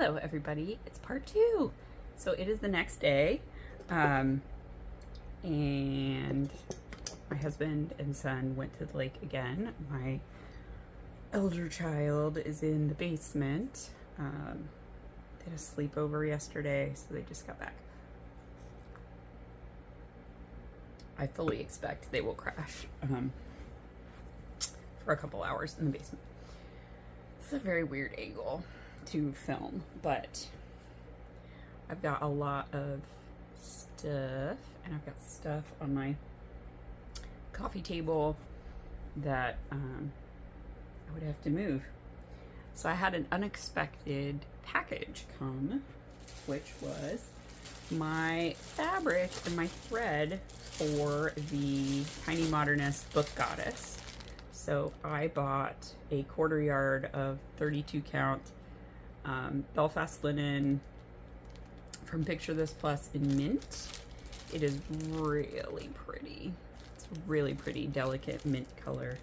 Hello everybody, it's part 2. So it is the next day, and my husband and son went to the lake again. My elder child is in the basement. They had a sleepover yesterday, so they just got back. I fully expect they will crash for a couple hours in the basement. It's a very weird angle to film, but I've got a lot of stuff, and I've got stuff on my coffee table that I would have to move. So I had an unexpected package come, which was my fabric and my thread for the Tiny Modernist Book Goddess. So I bought a 1/4 yard of 32 count Belfast linen from Picture This Plus in mint. It is really pretty. It's a really pretty, delicate mint color.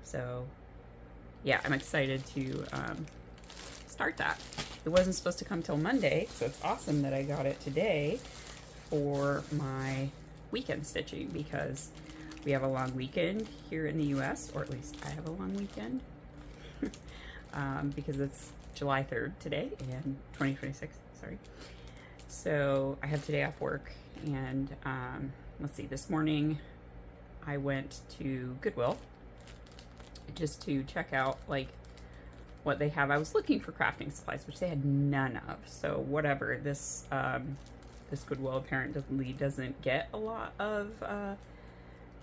So yeah, I'm excited to start that. It wasn't supposed to come till Monday, so it's awesome that I got it today for my weekend stitching, because we have a long weekend here in the US, or at least I have a long weekend, because it's July 3rd today, and 2026, sorry. So I have today off work, and let's see, this morning I went to Goodwill just to check out like what they have. I was looking for crafting supplies, which they had none of, so whatever. This this Goodwill apparently doesn't get a lot of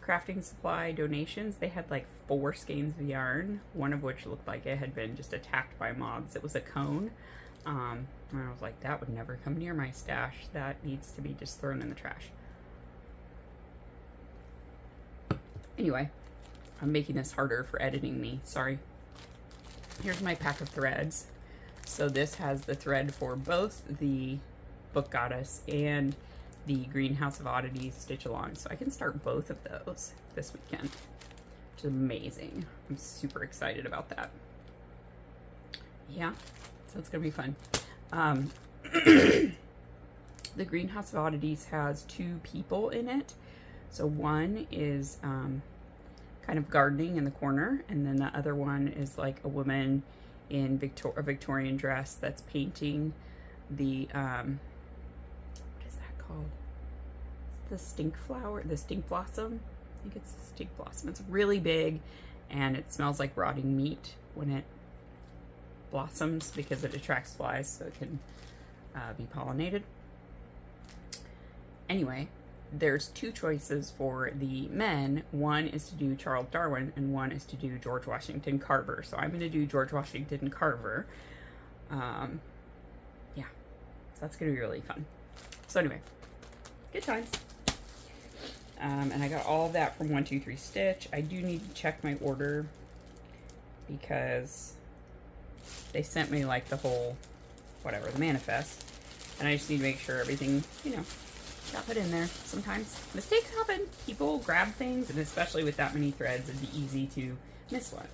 crafting supply donations. They had like 4 skeins of yarn, one of which looked like it had been just attacked by moths. It was a cone, and I was like, that would never come near my stash. That needs to be just thrown in the trash. Anyway, I'm making this harder for editing me, sorry. Here's my pack of threads. So this has the thread for both the Book Goddess and the Greenhouse of Oddities stitch along, so I can start both of those this weekend, which is amazing. I'm super excited about that. Yeah, so it's gonna be fun. The Greenhouse of Oddities has 2 people in it. So one is kind of gardening in the corner, and then the other one is like a woman in a Victorian dress that's painting the called? The stink flower, the stink blossom. I think it's the stink blossom. It's really big, and it smells like rotting meat when it blossoms, because it attracts flies, so it can be pollinated. Anyway, there's 2 choices for the men. One is to do Charles Darwin, and one is to do George Washington Carver. So I'm going to do George Washington Carver. Yeah, so that's going to be really fun. So anyway, good times. And I got all of that from 123 Stitch. I do need to check my order, because they sent me like the whole, whatever, the manifest. And I just need to make sure everything, you know, got put in there. Sometimes mistakes happen. People grab things, and especially with that many threads, it'd be easy to miss one.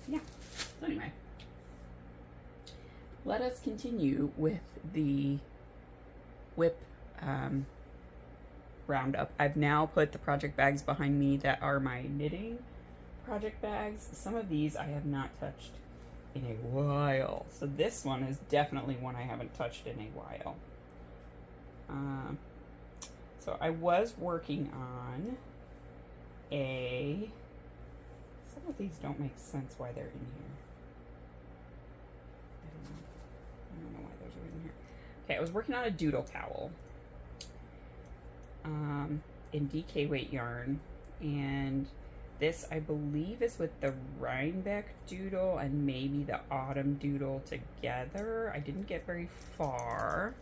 Yeah. So anyway, let us continue with the whip roundup. I've now put the project bags behind me that are my knitting project bags. Some of these I have not touched in a while. So this one is definitely one I haven't touched in a while. So I was working on some of these don't make sense why they're in here. I don't know why those are in here. Okay, I was working on a doodle cowl in DK weight yarn, and this I believe is with the Rhinebeck doodle and maybe the Autumn doodle together. I didn't get very far.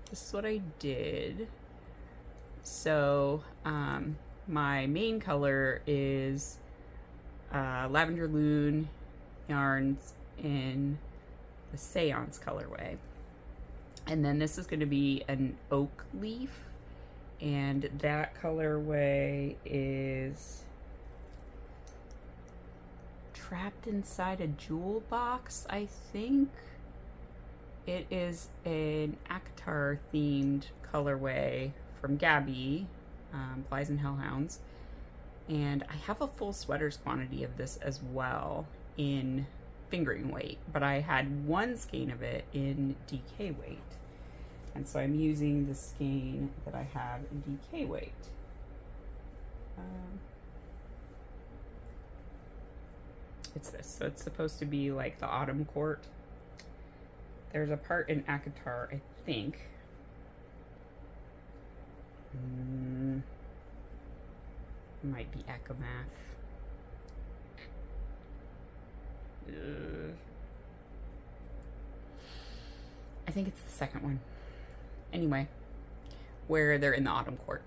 This is what I did. So my main color is Lavender Loon yarns in the Seance colorway, and then this is going to be an oak leaf, and that colorway is Trapped Inside a Jewel Box, I think. It is an Akatar themed colorway from Gabby, Flies and Hellhounds. And I have a full sweaters quantity of this as well in fingering weight, but I had one skein of it in DK weight. And so I'm using the skein that I have in DK weight. It's this. So it's supposed to be like the autumn court. There's a part in Akatar, I think. Might be Akamath. I think it's the second one. Anyway, where they're in the autumn court.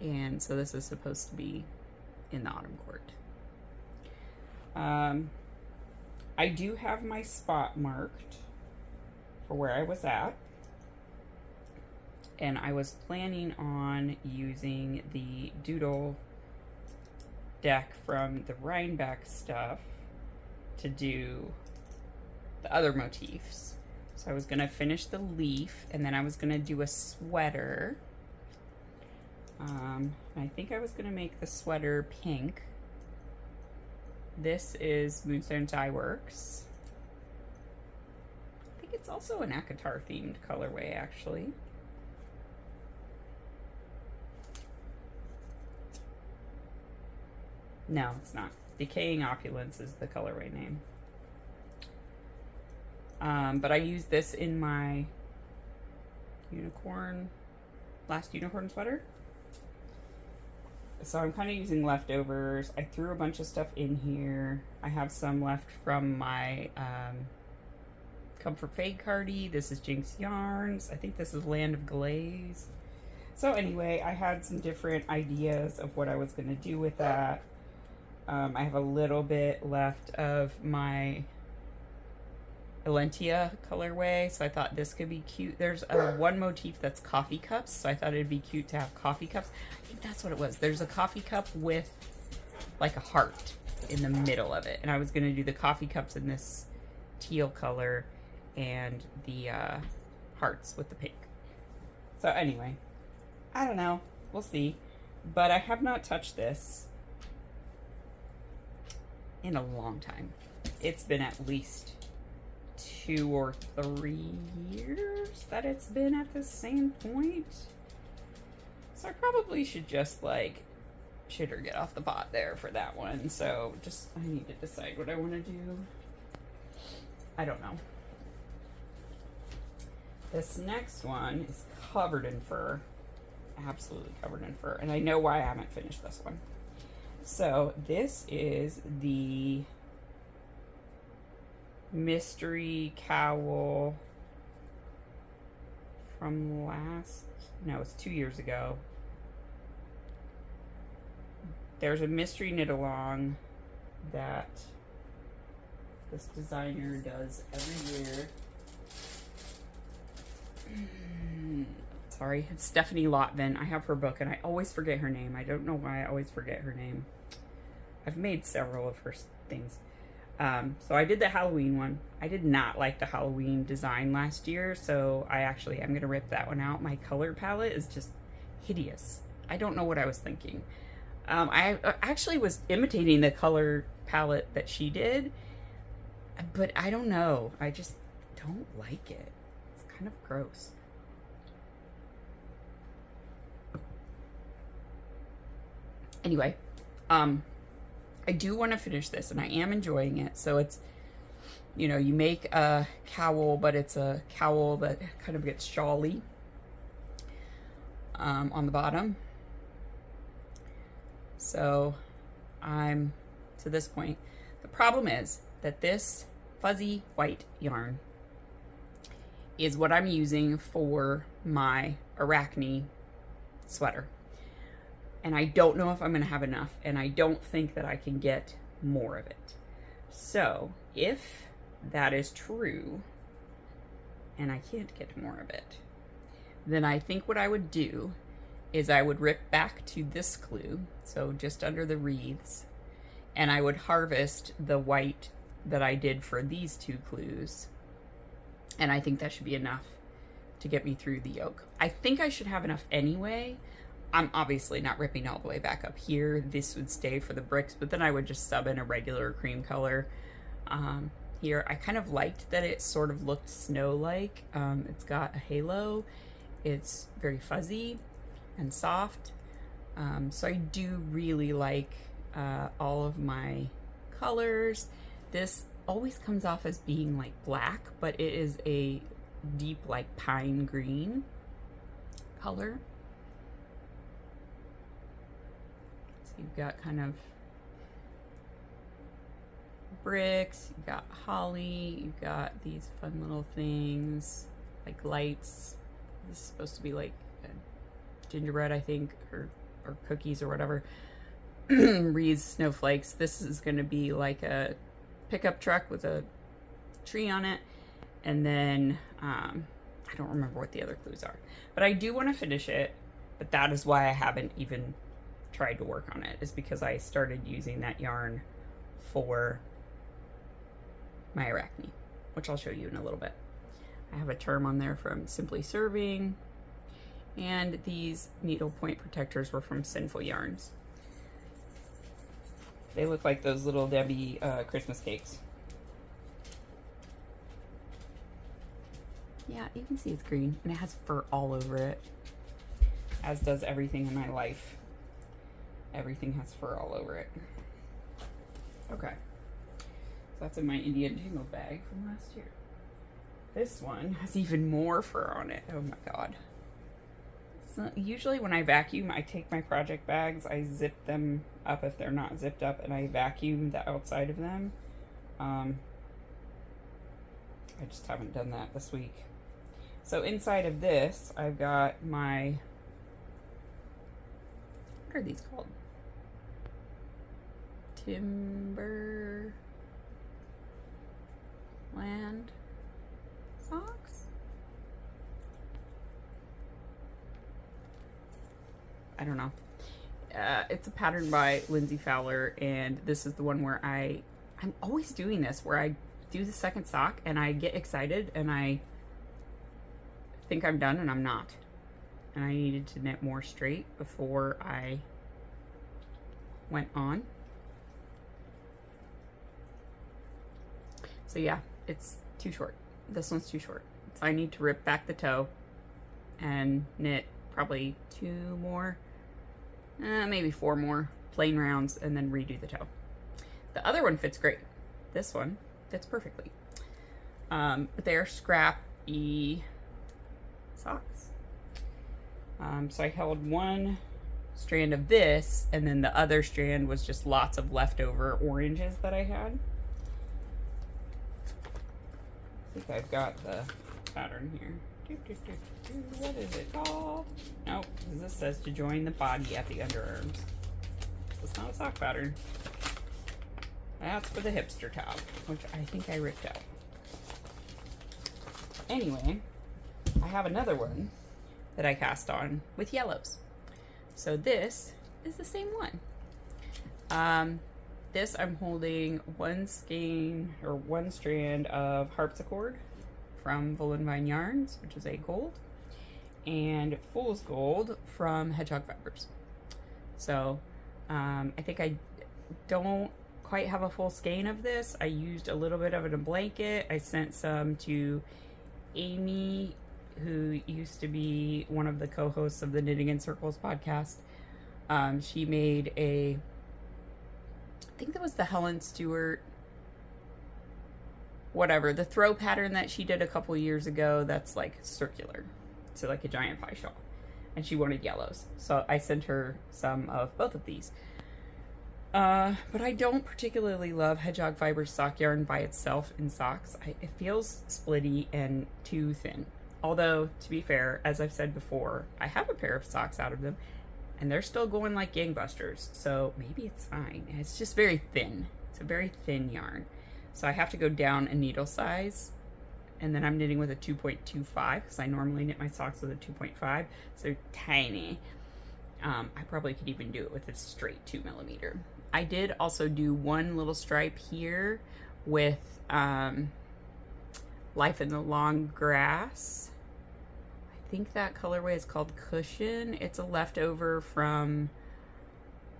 And so this is supposed to be in the autumn court. I do have my spot marked for where I was at. And I was planning on using the doodle deck from the Rhinebeck stuff to do the other motifs. So I was going to finish the leaf, and then I was going to do a sweater. I think I was going to make the sweater pink. This is Moonstone Dye Works. I think it's also an Akatar themed colorway, actually. No, it's not. Decaying Opulence is the colorway name. But I used this in my last unicorn sweater. So I'm kind of using leftovers. I threw a bunch of stuff in here. I have some left from my Comfort Fade Cardi. This is Jinx Yarns. I think this is Land of Glaze. So anyway, I had some different ideas of what I was going to do with that. I have a little bit left of my Elentia colorway, so I thought this could be cute. There's one motif that's coffee cups, so I thought it'd be cute to have coffee cups. I think that's what it was. There's a coffee cup with like a heart in the middle of it, and I was going to do the coffee cups in this teal color and the hearts with the pink. So anyway, I don't know. We'll see. But I have not touched this in a long time. It's been at least 2 or 3 years that it's been at the same point. So I probably should just like shit or get off the pot there for that one. So just, I need to decide what I want to do. I don't know. This next one is covered in fur. Absolutely covered in fur. And I know why I haven't finished this one. So this is the mystery cowl from it's 2 years ago. There's a mystery knit along that this designer does every year. Sorry, it's Stephanie Lotvin. I have her book and I always forget her name. I don't know why I always forget her name. I've made several of her things. So I did the Halloween one. I did not like the Halloween design last year, so I'm going to rip that one out. My color palette is just hideous. I don't know what I was thinking. I actually was imitating the color palette that she did, but I don't know. I just don't like it. It's kind of gross. Anyway, I do want to finish this, and I am enjoying it. So it's, you make a cowl, but it's a cowl that kind of gets shawly on the bottom. So I'm to this point. The problem is that this fuzzy white yarn is what I'm using for my Arachne sweater. And I don't know if I'm going to have enough, and I don't think that I can get more of it. So if that is true, and I can't get more of it, then I think what I would do is I would rip back to this clue, so just under the wreaths, and I would harvest the white that I did for these 2 clues, And I think that should be enough to get me through the yoke. I think I should have enough anyway. I'm obviously not ripping all the way back up here. This would stay for the bricks, but then I would just sub in a regular cream color here. I kind of liked that it sort of looked snow-like. It's got a halo. It's very fuzzy and soft. So I do really like all of my colors. This always comes off as being like black, but it is a deep like pine green color. So you've got kind of bricks, you've got holly, you've got these fun little things like lights. This is supposed to be like gingerbread, I think, or cookies or whatever. Wreaths, snowflakes. This is going to be like a pickup truck with a tree on it. And then I don't remember what the other clues are, but I do want to finish it. But that is why I haven't even tried to work on it, is because I started using that yarn for my Arachne, which I'll show you in a little bit. I have a term on there from Simply Serving, and these needle point protectors were from Sinful Yarns. They look like those little Debbie Christmas cakes. Yeah, you can see it's green, and it has fur all over it, as does everything in my life. Everything has fur all over it. Okay, so that's in my Indian Tingle bag from last year. This one has even more fur on it. Oh my god. So usually when I vacuum, I take my project bags, I zip them up if they're not zipped up, and I vacuum the outside of them. I just haven't done that this week. So inside of this, I've got my, what are these called? Timberland socks? I don't know. It's a pattern by Lindsay Fowler, and this is the one where I'm always doing this, where I do the second sock and I get excited and I think I'm done and I'm not. And I needed to knit more straight before I went on. So yeah, it's too short. This one's too short. So I need to rip back the toe and knit probably 2 more, maybe 4 more plain rounds, and then redo the toe. The other one fits great. This one fits perfectly. But they're scrappy socks. So I held one strand of this, and then the other strand was just lots of leftover oranges that I had. I think I've got the pattern here. What is it called? Nope, this says to join the body at the underarms. It's not a sock pattern. That's for the hipster top, which I think I ripped out. Anyway, I have another one that I cast on with yellows. So this is the same one. This I'm holding one strand of harpsichord from Vine Yarns, which is a gold, and fool's gold from Hedgehog Fibers. So I think I don't quite have a full skein of this. I used a little bit of it in a blanket. I sent some to Amy, who used to be one of the co-hosts of the Knitting in Circles podcast. She made I think that was the Helen Stewart, whatever, the throw pattern that she did a couple years ago that's like circular. So like a giant pie shawl. And she wanted yellows. So I sent her some of both of these. But I don't particularly love Hedgehog Fibers sock yarn by itself in socks. It feels splitty and too thin. Although, to be fair, as I've said before, I have a pair of socks out of them, and they're still going like gangbusters, so maybe it's fine. It's just very thin. It's a very thin yarn. So I have to go down a needle size, and then I'm knitting with a 2.25, because I normally knit my socks with a 2.5, so they're tiny. I probably could even do it with a straight 2mm. I did also do one little stripe here with Life in the Long Grass. I think that colorway is called Cushion. It's a leftover from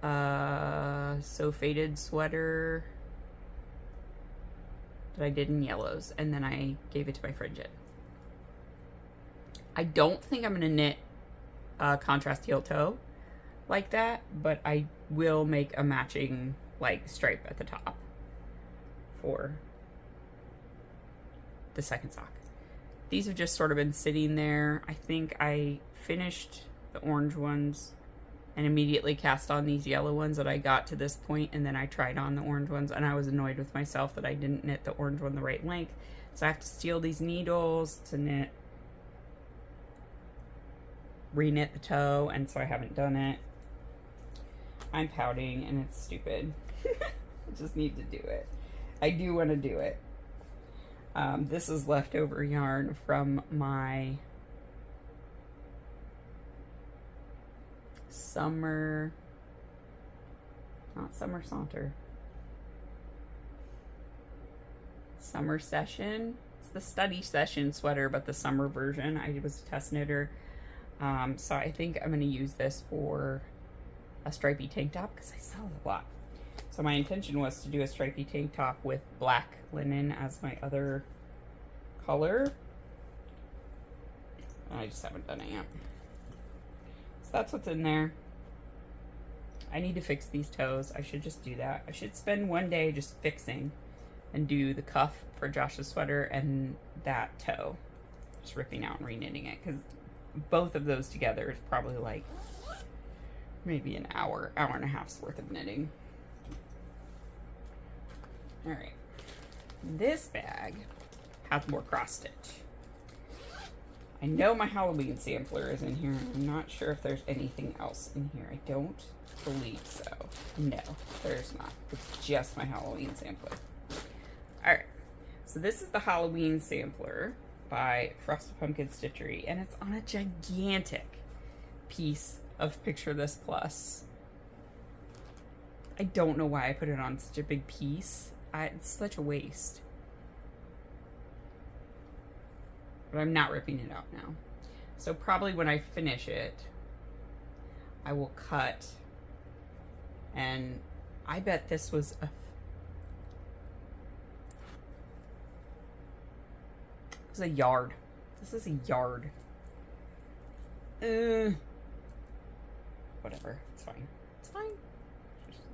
So Faded sweater that I did in yellows, and then I gave it to my friend Jen. I don't think I'm gonna knit contrast heel toe like that, but I will make a matching like stripe at the top for the second sock. These have just sort of been sitting there. I think I finished the orange ones and immediately cast on these yellow ones that I got to this point, and then I tried on the orange ones, and I was annoyed with myself that I didn't knit the orange one the right length. So I have to steal these needles to knit, re-knit the toe, and so I haven't done it. I'm pouting and it's stupid. I just need to do it. I do want to do it. This is leftover yarn from my summer, not summer saunter, summer session. It's the study session sweater, but the summer version. I was a test knitter. So I think I'm going to use this for a stripy tank top because I sell it a lot. So my intention was to do a stripy tank top with black linen as my other color. I just haven't done it yet. So that's what's in there. I need to fix these toes. I should just do that. I should spend one day just fixing and do the cuff for Josh's sweater and that toe. Just ripping out and re-knitting it, because both of those together is probably like maybe an hour and a half's worth of knitting. All right, this bag has more cross stitch. I know my Halloween sampler is in here. I'm not sure if there's anything else in here. I don't believe so. No, there's not. It's just my Halloween sampler. All right, so this is the Halloween sampler by Frosted Pumpkin Stitchery, and it's on a gigantic piece of Picture This Plus. I don't know why I put it on such a big piece. It's such a waste. But I'm not ripping it out now. So probably when I finish it, I will cut, and I bet this was a yard. This is a yard. Whatever. It's fine. It's fine.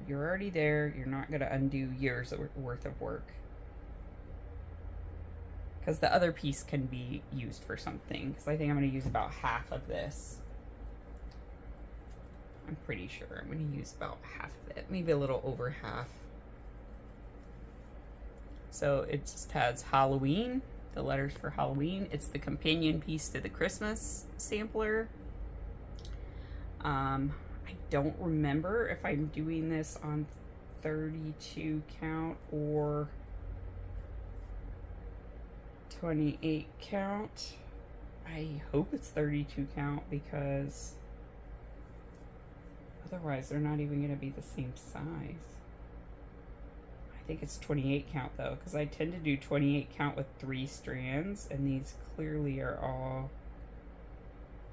You're already there. You're not going to undo years worth of work. Because the other piece can be used for something. Because I think I'm going to use about half of this. I'm pretty sure I'm going to use about half of it. Maybe a little over half. So it just has Halloween. The letters for Halloween. It's the companion piece to the Christmas sampler. I don't remember if I'm doing this on 32 count or 28 count. I hope it's 32 count because otherwise they're not even going to be the same size. I think it's 28 count though, because I tend to do 28 count with 3 strands, and these clearly are all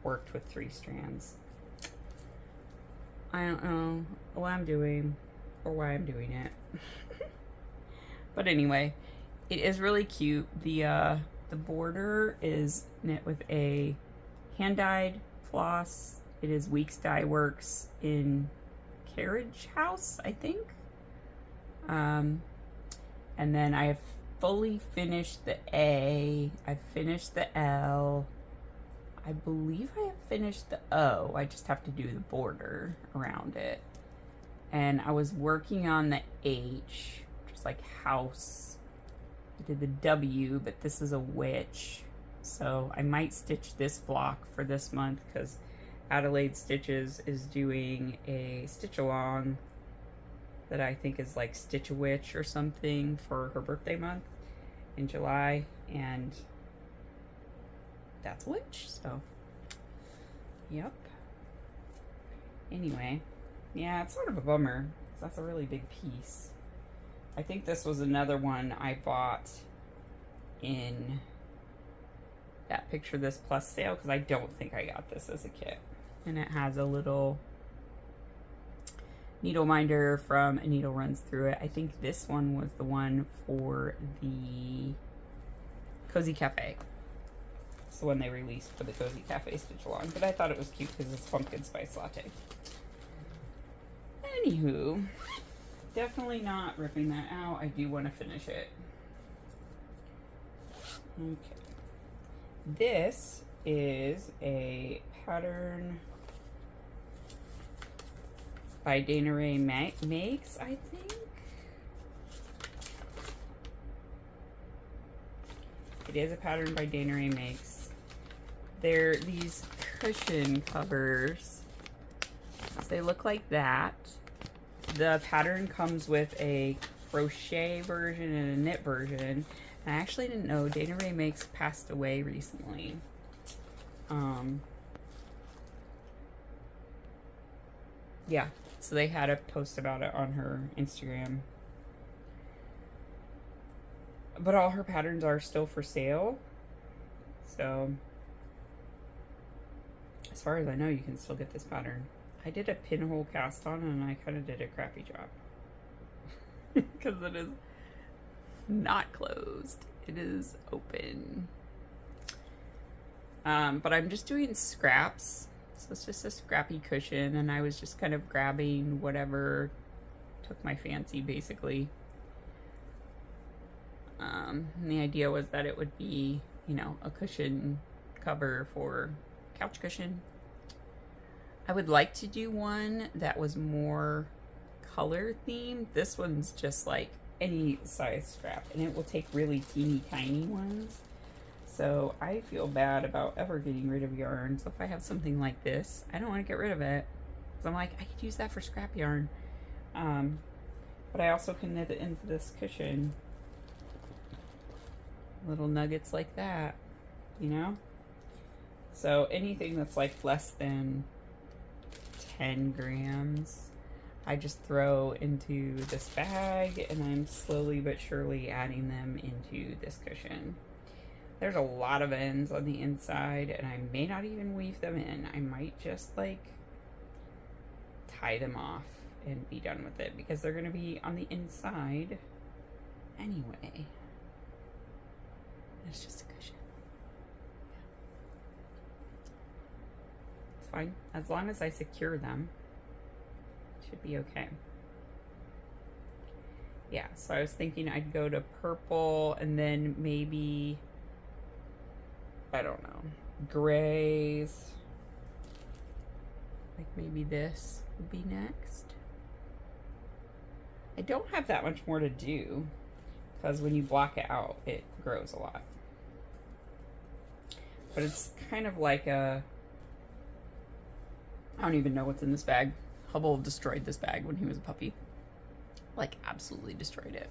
worked with 3 strands. I don't know what I'm doing or why I'm doing it. But anyway, it is really cute. The border is knit with a hand-dyed floss. It is Weeks Dye Works in Carriage House, I think. And then I have fully finished the A. I've finished the L. I believe I have finished the O. I just have to do the border around it. And I was working on the H, just like house. I did the W, but this is a witch. So I might stitch this block for this month because Adelaide Stitches is doing a stitch along that I think is like Stitch a Witch or something for her birthday month in July, and that's a witch, so yep. Anyway, yeah, it's sort of a bummer because that's a really big piece. I think this was another one I bought in picture this plus sale because I don't think I got this as a kit. And it has a little needle minder from A Needle Runs Through It. I think this one was the one for the Cozy Cafe. It's the one they released for the Cozy Cafe stitch along, but I thought it was cute because it's pumpkin spice latte. Anywho, definitely not ripping that out. I do want to finish it. Okay. This is a pattern by Dana Ray Makes, I think. It is a pattern by Dana Ray Makes. They're these cushion covers. So they look like that. The pattern comes with a crochet version and a knit version. And I actually didn't know Dana Ray Makes passed away recently. Yeah, so they had a post about it on her Instagram. But all her patterns are still for sale. So, as far as I know, you can still get this pattern. I did a pinhole cast on and I kind of did a crappy job. Because it is not closed. It is open. But I'm just doing scraps. So it's just a scrappy cushion and I was just kind of grabbing whatever took my fancy, basically. And the idea was that it would be, you know, a cushion cover for couch cushion. I would like to do one that was more color themed. This one's just like any size scrap and it will take really teeny tiny ones. So I feel bad about ever getting rid of yarn. So if I have something like this, I don't want to get rid of it. So I'm like, I could use that for scrap yarn. But I also can knit it into this cushion. Little nuggets like that, you know? So anything that's like less than 10 grams, I just throw into this bag and I'm slowly but surely adding them into this cushion. There's a lot of ends on the inside and I may not even weave them in. I might just like tie them off and be done with it because they're going to be on the inside anyway. It's just a cushion. It's fine. As long as I secure them, it should be okay. Yeah, so I was thinking I'd go to purple and then maybe, I don't know, grays. Like maybe this would be next. I don't have that much more to do because when you block it out, it grows a lot. But it's kind of like a, I don't even know what's in this bag. Hubble destroyed this bag when he was a puppy. Like absolutely destroyed it.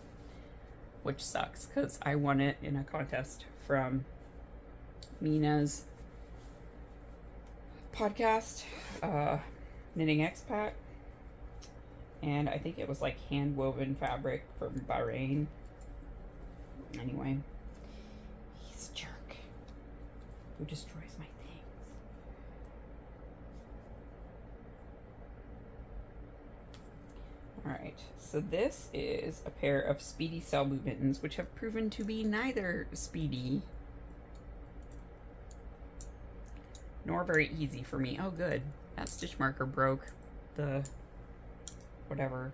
Which sucks because I won it in a contest from Mina's podcast, Knitting Expat. And I think it was like hand woven fabric from Bahrain. Anyway, he's a jerk who destroys my things. Alright, so this is a pair of Speedy Selbu mittens, which have proven to be neither speedy nor very easy for me. Oh good, that stitch marker broke. The whatever,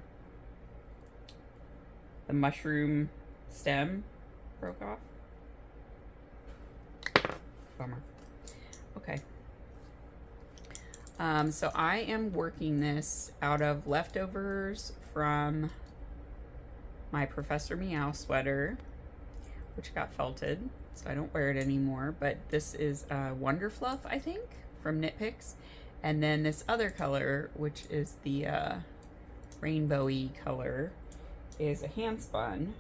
the mushroom stem broke off. Bummer. Okay. So I am working this out of leftovers from my Professor Meow sweater, which got felted, so I don't wear it anymore. But this is Wonder Fluff, I think, from Knit Picks. And then this other color, which is the rainbowy color, is a hand spun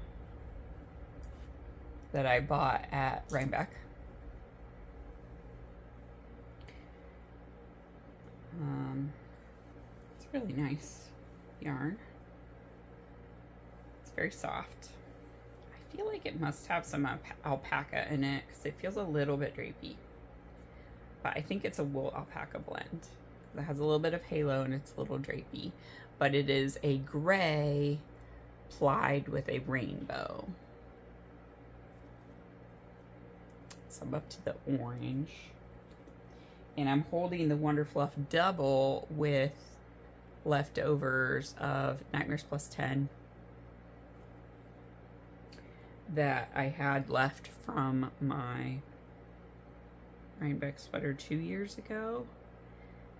that I bought at Rhinebeck. It's really nice yarn. It's very soft. I feel like it must have some alpaca in it because it feels a little bit drapey. but I think it's a wool alpaca blend. It has a little bit of halo and it's a little drapey, but it is a gray plied with a rainbow. So I'm up to the orange. And I'm holding the Wonder Fluff double with leftovers of Nightmares Plus 10 that I had left from my Rainbow sweater 2 years ago.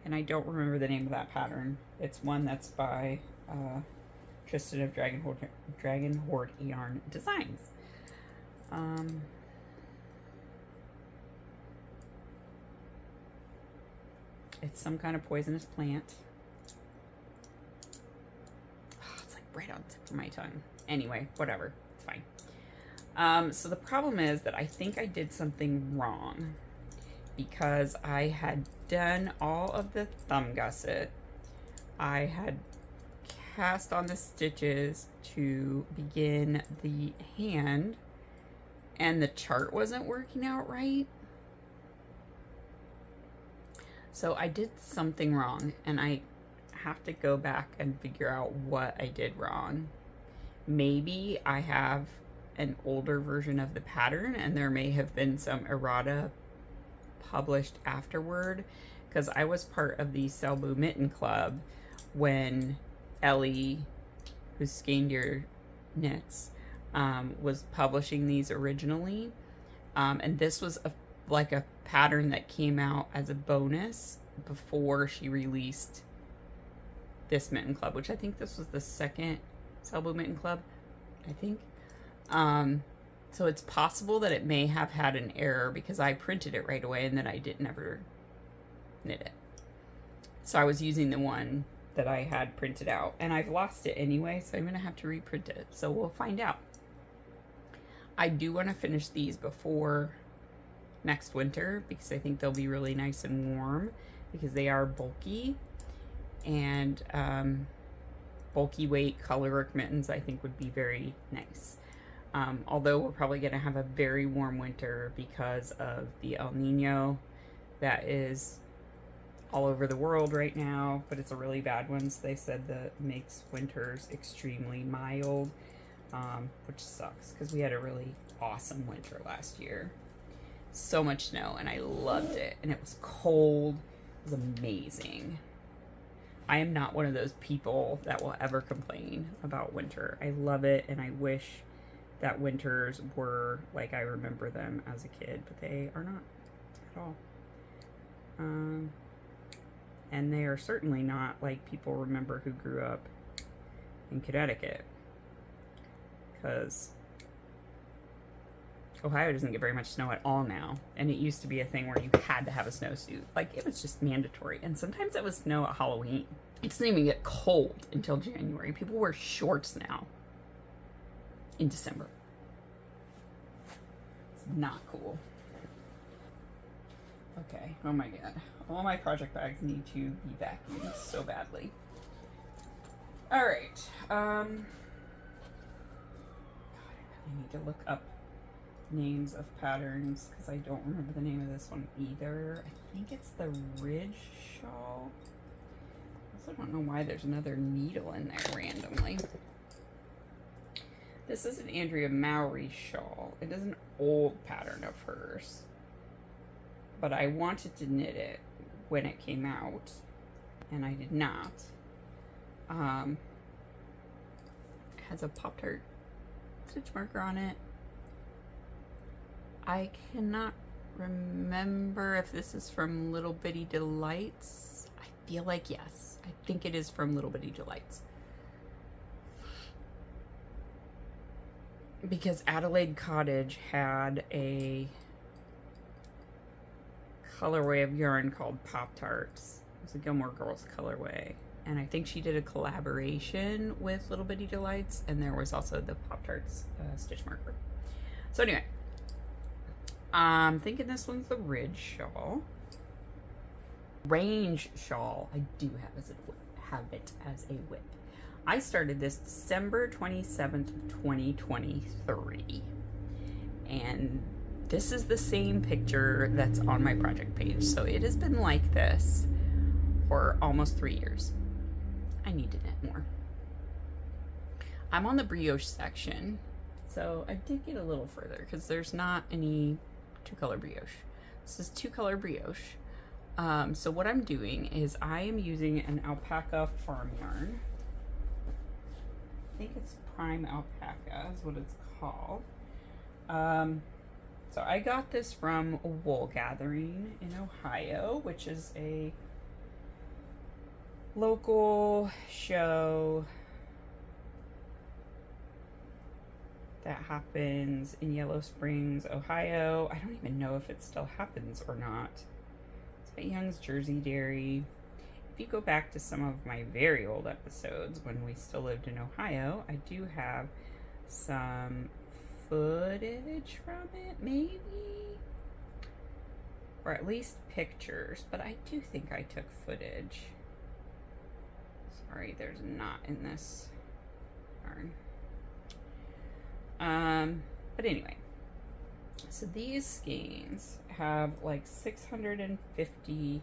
And I don't remember the name of that pattern. It's one that's by Tristan of Dragon Horde Yarn Designs. It's some kind of poisonous plant. Oh, it's like right on the tip of my tongue. Anyway, whatever. It's fine. So the problem is that I think I did something wrong because I had done all of the thumb gusset. I had cast on the stitches to begin the hand, and the chart wasn't working out right. So I did something wrong, and I have to go back and figure out what I did wrong. Maybe I have an older version of the pattern, and there may have been some errata published afterward, because I was part of the Selbu Mitten Club when Ellie, who's Skandir Knits, was publishing these originally. And this was like a pattern that came out as a bonus before she released this Mitten Club, which I think this was the second Selbu Mitten Club, I think. So it's possible that it may have had an error because I printed it right away and then I didn't ever knit it. So I was using the one that I had printed out, and I've lost it anyway, so I'm going to have to reprint it. So we'll find out. I do want to finish these before next winter because I think they'll be really nice and warm because they are bulky, and bulky weight colorwork mittens I think would be very nice. Although we're probably going to have a very warm winter because of the El Nino that is all over the world right now, but it's a really bad one. So they said that makes winters extremely mild, which sucks because we had a really awesome winter last year. So much snow, and I loved it, and it was cold. It was amazing. I am not one of those people that will ever complain about winter. I love it, and I wish that winters were like I remember them as a kid, but they are not at all. And they are certainly not like people remember who grew up in Connecticut, because Ohio doesn't get very much snow at all now, and it used to be a thing where you had to have a snowsuit. Like, it was just mandatory, and sometimes it was snow at Halloween. It doesn't even get cold until January. People wear shorts now in December. It's not cool. Okay, oh my god. All my project bags need to be vacuumed so badly. Alright, God, I need to look up names of patterns because I don't remember the name of this one either. I think it's the Ridge Shawl. I also don't know why there's another needle in there randomly. This is an Andrea Mowry shawl. It is an old pattern of hers, but I wanted to knit it when it came out, and I did not. It has a Pop-Tart stitch marker on it. I cannot remember if this is from Little Bitty Delights. I feel like yes. I think it is from Little Bitty Delights. Because Adelaide Cottage had a colorway of yarn called Pop-Tarts. It was a Gilmore Girls colorway. And I think she did a collaboration with Little Bitty Delights, and there was also the Pop-Tarts stitch marker. So anyway, I'm thinking this one's the Ridge Shawl. Range Shawl, I do have it as a whip. I started this December 27th, 2023. And this is the same picture that's on my project page. So it has been like this for almost 3 years. I need to knit more. I'm on the brioche section, so I did get a little further because there's not any 2-color brioche. This is 2-color brioche. So what I'm doing is I am using an alpaca farm yarn. I think it's prime alpaca is what it's called. So I got this from a wool gathering in Ohio, which is a local show that happens in Yellow Springs, Ohio. I don't even know if it still happens or not. It's at Young's Jersey Dairy. If you go back to some of my very old episodes when we still lived in Ohio, I do have some footage from it, maybe? Or at least pictures, but I do think I took footage. Sorry, there's not in this yarn. But anyway, so these skeins have like 650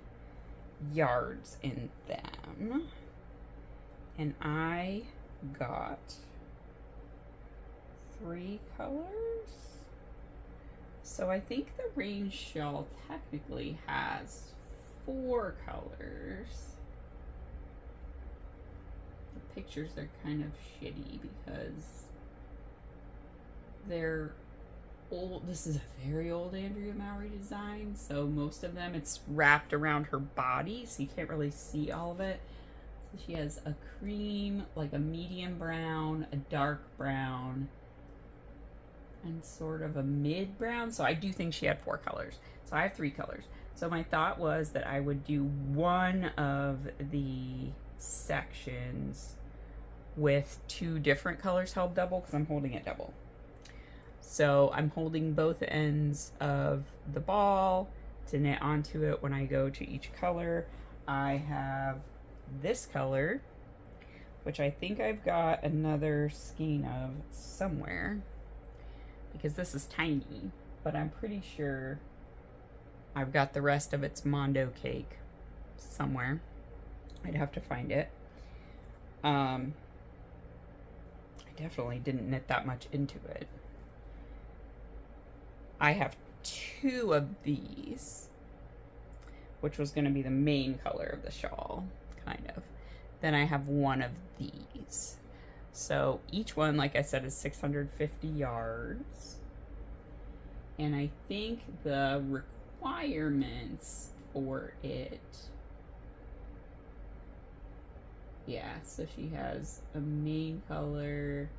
yards in them, and I got 3 colors. So I think the range shawl technically has 4 colors. The pictures are kind of shitty because they're old. This is a very old Andrea Mowry design, so most of them it's wrapped around her body, so you can't really see all of it. So she has a cream, like a medium brown, a dark brown, and sort of a mid brown. So I do think she had 4 colors. So I have 3 colors. So my thought was that I would do one of the sections with 2 different colors held double because I'm holding it double. So I'm holding both ends of the ball to knit onto it when I go to each color. I have this color, which I think I've got another skein of somewhere because this is tiny, but I'm pretty sure I've got the rest of its Mondo cake somewhere. I'd have to find it. I definitely didn't knit that much into it. I have 2 of these, which was going to be the main color of the shawl, kind of. Then I have 1 of these. So each one, like I said, is 650 yards. And I think the requirements for it, yeah, so she has a main color,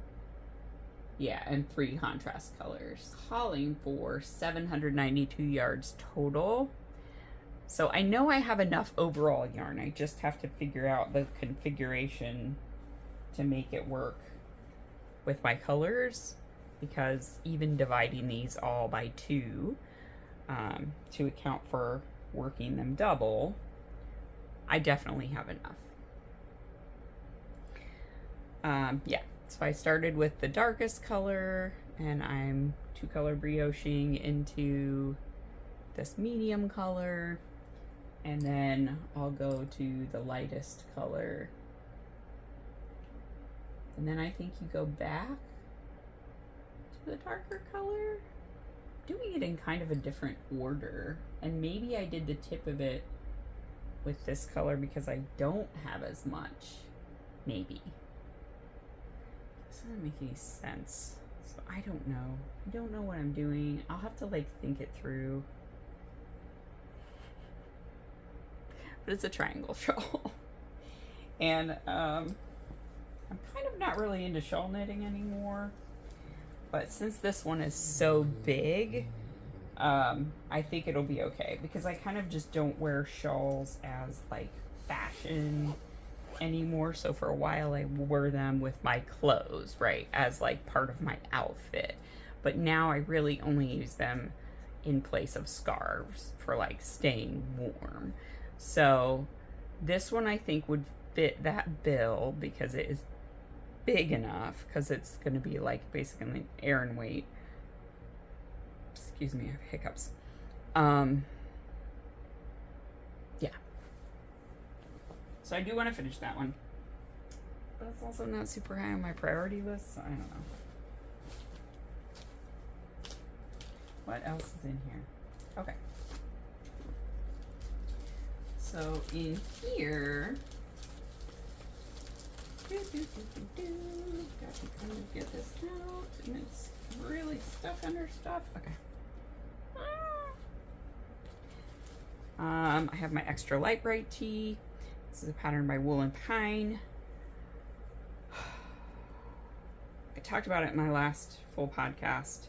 yeah, and 3 contrast colors, calling for 792 yards total. So I know I have enough overall yarn. I just have to figure out the configuration to make it work with my colors, because even dividing these all by 2 to account for working them double, I definitely have enough. Yeah, so I started with the darkest color, and I'm 2-color brioching into this medium color, and then I'll go to the lightest color, and then I think you go back to the darker color, doing it in kind of a different order. And maybe I did the tip of it with this color because I don't have as much, maybe. This doesn't make any sense, so I don't know. I don't know what I'm doing. I'll have to like think it through. But it's a triangle shawl. And I'm kind of not really into shawl knitting anymore. But since this one is so big, I think it'll be okay. Because I kind of just don't wear shawls as like fashion anymore. So for a while I wore them with my clothes, right? As like part of my outfit. But now I really only use them in place of scarves for like staying warm. So this one I think would fit that bill because it is big enough, because it's going to be like basically an Aran weight Excuse me, I have hiccups. Yeah. So I do want to finish that one. But it's also not super high on my priority list, so I don't know. What else is in here? Okay. So in here, got to kind of get this out, and it's really stuck under stuff. Okay. I have my extra light bright tee. This is a pattern by Wool and Pine. I talked about it in my last full podcast,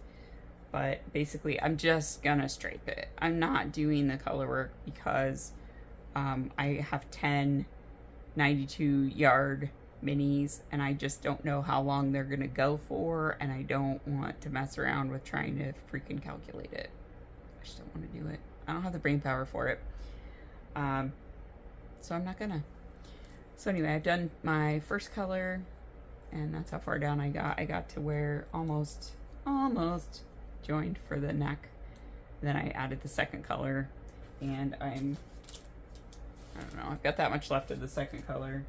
but basically I'm just gonna stripe it. I'm not doing the color work because I have 10 92-yard minis, and I just don't know how long they're gonna go for, and I don't want to mess around with trying to freaking calculate it. I just don't want to do it. I don't have the brain power for it. So I'm not gonna. So anyway, I've done my first color, and that's how far down I got. I got to where almost joined for the neck. Then I added the second color, and I don't know, I've got that much left of the second color.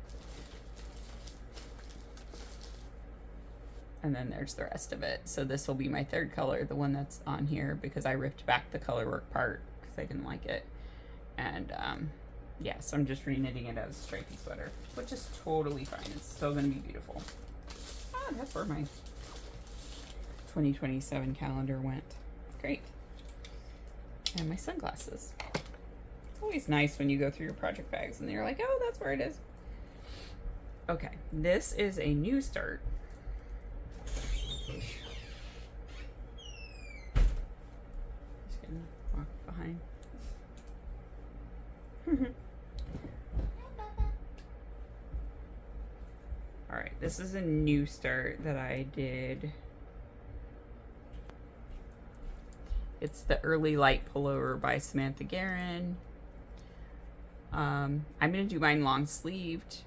And then there's the rest of it. So this will be my third color, the one that's on here, because I ripped back the color work part because I didn't like it. And yeah, so I'm just re-knitting it as a stripy sweater, which is totally fine. It's still gonna be beautiful. Ah, that's where my 2027 calendar went. Great. And my sunglasses. It's always nice when you go through your project bags and you're like, oh, that's where it is. Okay, this is a new start. Just gonna walk behind. All right, this is a new start that I did. It's the Early Light Pullover by Samantha Guerin. I'm gonna do mine long sleeved,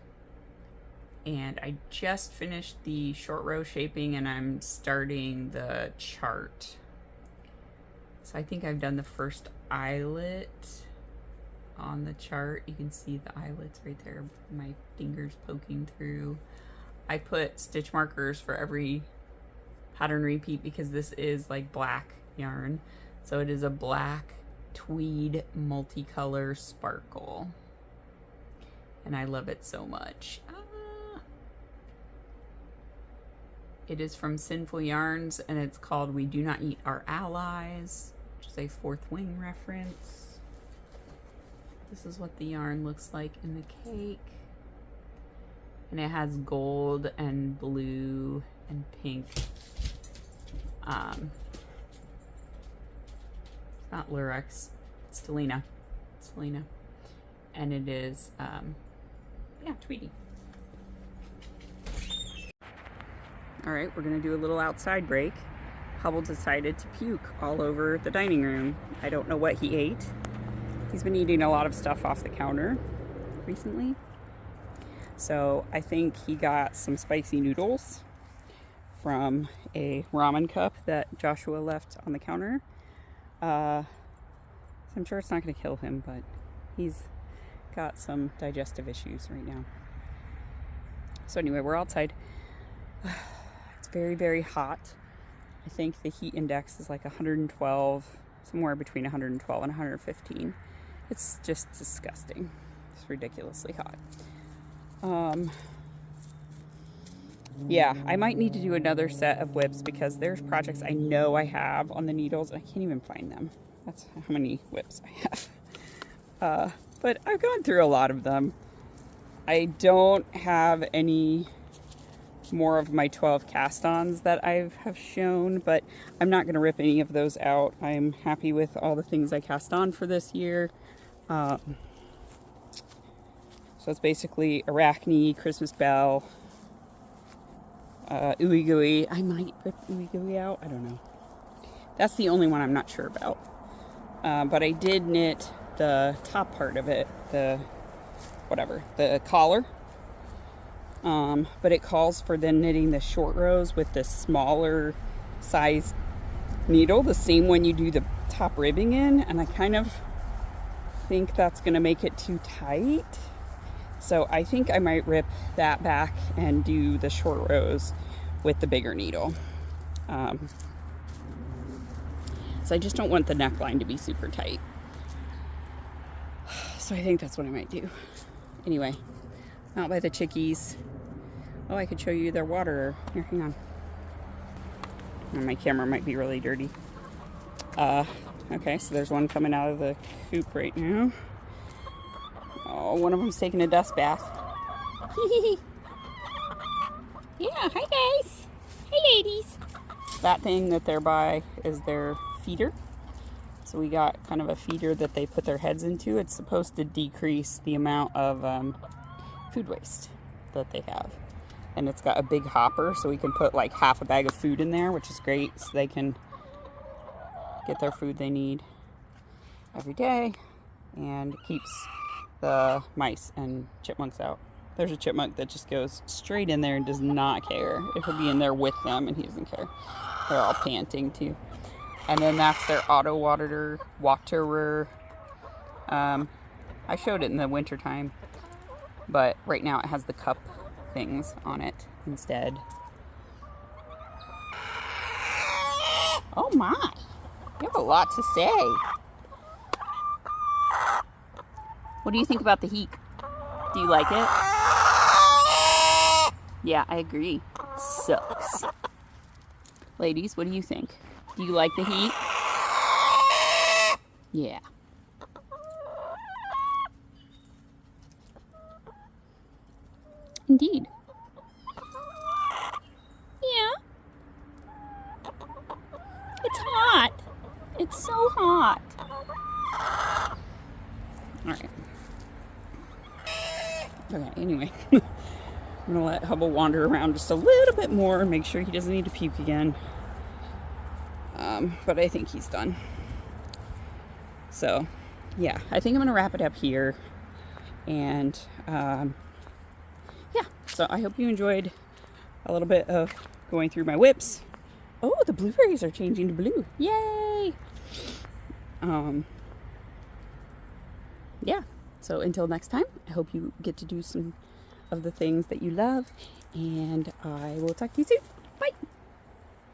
and I just finished the short row shaping, and I'm starting the chart. So I think I've done the first eyelet on the chart. You can see the eyelets right there, my fingers poking through. I put stitch markers for every pattern repeat because this is like black yarn. So it is a black tweed multicolor sparkle, and I love it so much. It is from Sinful Yarns, and it's called We Do Not Eat Our Allies, which is a Fourth Wing reference. This is what the yarn looks like in the cake. And it has gold and blue and pink. It's not Lurex, it's Delina. It's Delina. And it is, yeah, Tweety. All right, we're gonna do a little outside break. Hubble decided to puke all over the dining room. I don't know what he ate. He's been eating a lot of stuff off the counter recently. So I think he got some spicy noodles from a ramen cup that Joshua left on the counter. So I'm sure it's not going to kill him, but he's got some digestive issues right now. So anyway, we're outside. It's very, very hot. I think the heat index is like 112, somewhere between 112 and 115. It's just disgusting. It's ridiculously hot. Yeah, I might need to do another set of whips because there's projects I know I have on the needles and I can't even find them. That's how many whips I have. But I've gone through a lot of them. I don't have any more of my 12 cast-ons that I have shown, but I'm not going to rip any of those out. I'm happy with all the things I cast on for this year. So it's basically Arachne, Christmas Bell, Ooey Gooey. I might rip Ooey Gooey out. I don't know. That's the only one I'm not sure about. But I did knit the top part of it, the collar. But it calls for then knitting the short rows with the smaller size needle, the same one you do the top ribbing in, and I kind of think that's gonna make it too tight. So I think I might rip that back and do the short rows with the bigger needle. So I just don't want the neckline to be super tight. So I think that's what I might do. Anyway, out by the chickies. Oh, I could show you their water. Here, hang on. Oh, my camera might be really dirty. Okay, so there's one coming out of the coop right now. Oh, one of them's taking a dust bath. Yeah, hi guys. Hey ladies. That thing that they're by is their feeder. So we got kind of a feeder that they put their heads into. It's supposed to decrease the amount of food waste that they have. And it's got a big hopper, so we can put like half a bag of food in there, which is great, so they can get their food they need every day, and keeps the mice and chipmunks out. There's a chipmunk that just goes straight in there and does not care. It will be in there with them, and he doesn't care. They're all panting too. And then that's their auto waterer. I showed it in the winter time, but right now it has the cup things on it instead. Oh my, you have a lot to say. What do you think about the heat? Do you like it? Yeah, I agree. It sucks. Ladies, what do you think? Do you like the heat? Yeah. Indeed. Yeah. It's hot. It's so hot. All right. Okay, anyway. I'm going to let Hubble wander around just a little bit more and make sure he doesn't need to puke again. But I think he's done. So, yeah, I think I'm going to wrap it up here. And, yeah, so I hope you enjoyed a little bit of going through my whips. Oh, the blueberries are changing to blue. Yay! Yeah, so until next time, I hope you get to do some of the things that you love, and I will talk to you soon.